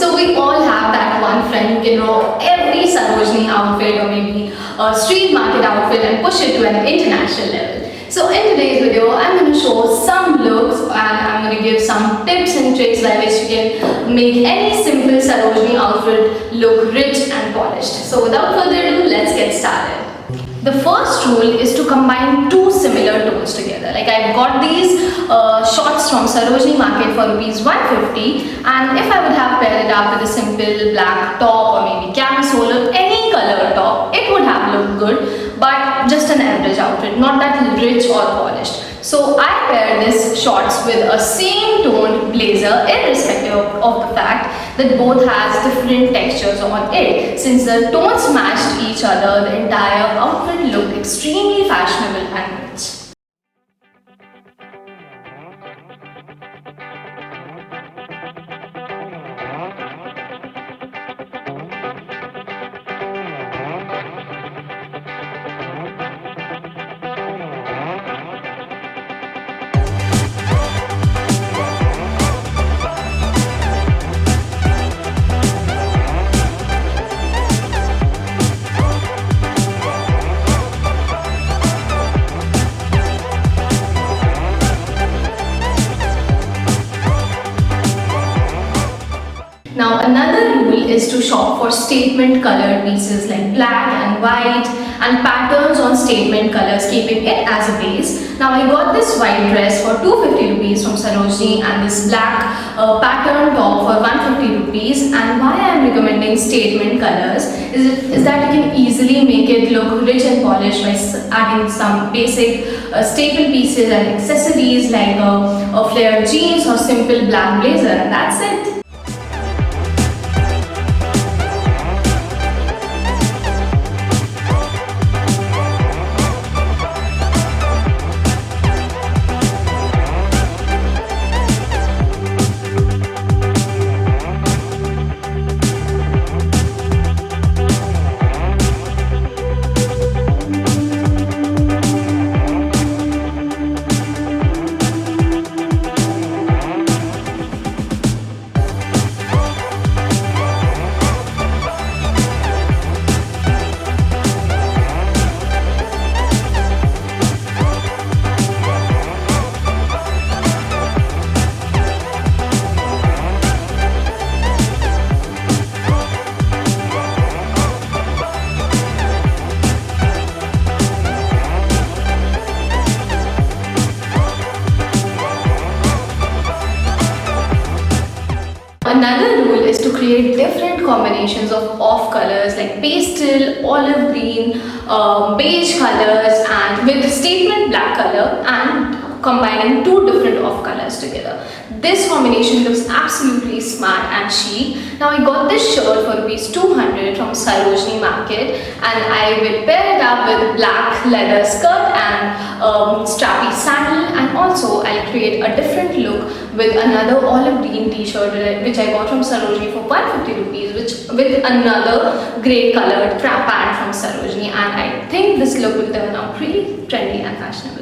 So we all have that one friend who can rock every Sarojini outfit or maybe a street market outfit and push it to an international level. So in today's video, I'm going to show some looks and I'm going to give some tips and tricks by which you can make any simple Sarojini outfit look rich and polished. So without further ado, let's get started. The first rule is to combine two similar tones together. Like I've got these shorts from Sarojini Market for rupees 150, and if I would have paired it up with a simple black top or maybe camisole or any color top, it would have looked good, but just an average outfit, not that rich or polished. So I paired this shorts with a same toned blazer, irrespective of the fact that both has different textures on it. Since the tones matched each other, the entire outfit looked extremely fashionable and rich. Now another rule is to shop for statement colored pieces like black and white and patterns on statement colors, keeping it as a base. Now I got this white dress for 250 rupees from Sarojini and this black pattern top for 150 rupees, and why I am recommending statement colors is that you can easily make it look rich and polished by adding some basic staple pieces and accessories like a flared jeans or simple black blazer, and that's it. Another rule is to create different combinations of off colors like pastel, olive green, beige colors and with statement black color, and combining two different off colors together. This combination looks absolutely smart and chic. Now I got this shirt for rupees 200 from Sarojini Market, and I will pair it up with black leather skirt and strappy sandal, and also I'll create a different look with another olive green t-shirt which I got from Sarojini for 150 rupees, with another grey colored pant from Sarojini, and I think this look will turn out really trendy and fashionable.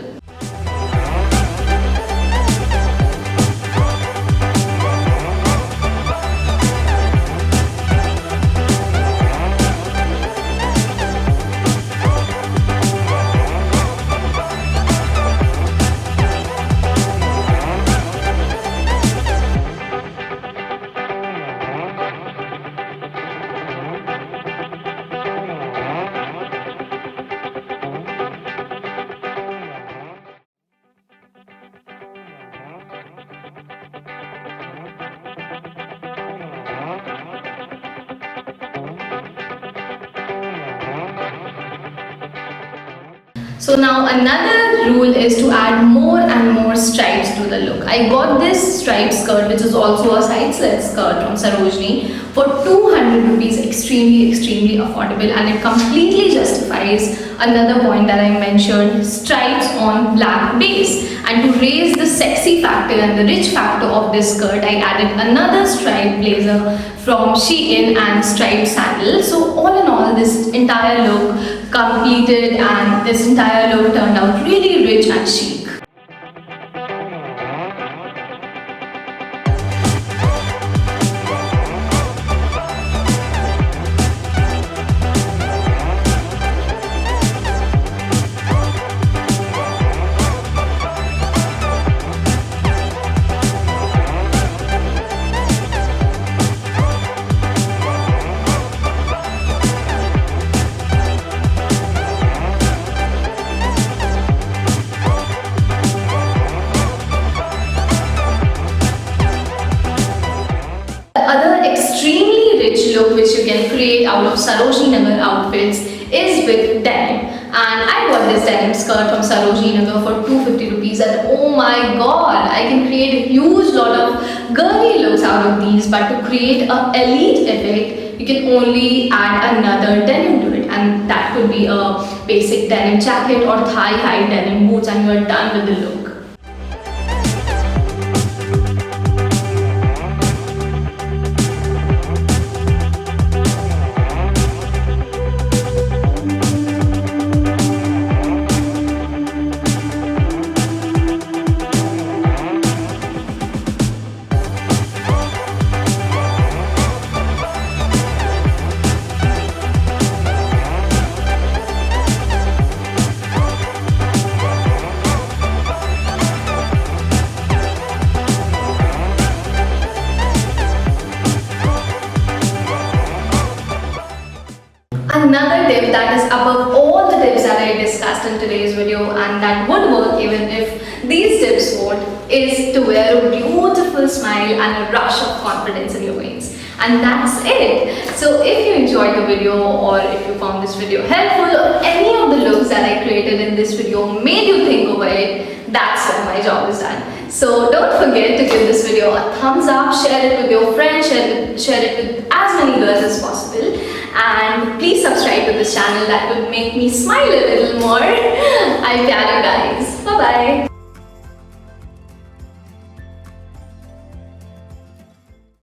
So now another rule is to add more and more stripes to the look. I got this striped skirt which is also a side slit skirt from Sarojini for 200 rupees, extremely affordable, and it completely justifies another point that I mentioned, stripes on black base. And to raise the sexy factor and the rich factor of this skirt, I added another striped blazer from Shein and striped sandal. So all in all, this entire look completed and this entire look turned out really rich and chic. which you can create out of Sarojini Nagar outfits is with denim. And I got this denim skirt from Sarojini Nagar for 250 rupees, and oh my god, I can create a huge lot of girly looks out of these. But to create a elite effect, you can only add another denim to it, and that could be a basic denim jacket or thigh-high denim boots, and you are done with the look. Another tip that is above all the tips that I discussed in today's video, and that would work even if these tips won't, is to wear a beautiful smile and a rush of confidence in your veins. And that's it. So if you enjoyed the video, or if you found this video helpful, or any of the looks that I created in this video made you think over it, that's when my job is done. So don't forget to give this video a thumbs up, share it with your friends, share it with as many girls as possible, and please subscribe to this channel. That would make me smile a little more. I Pyaar you guys. Bye bye.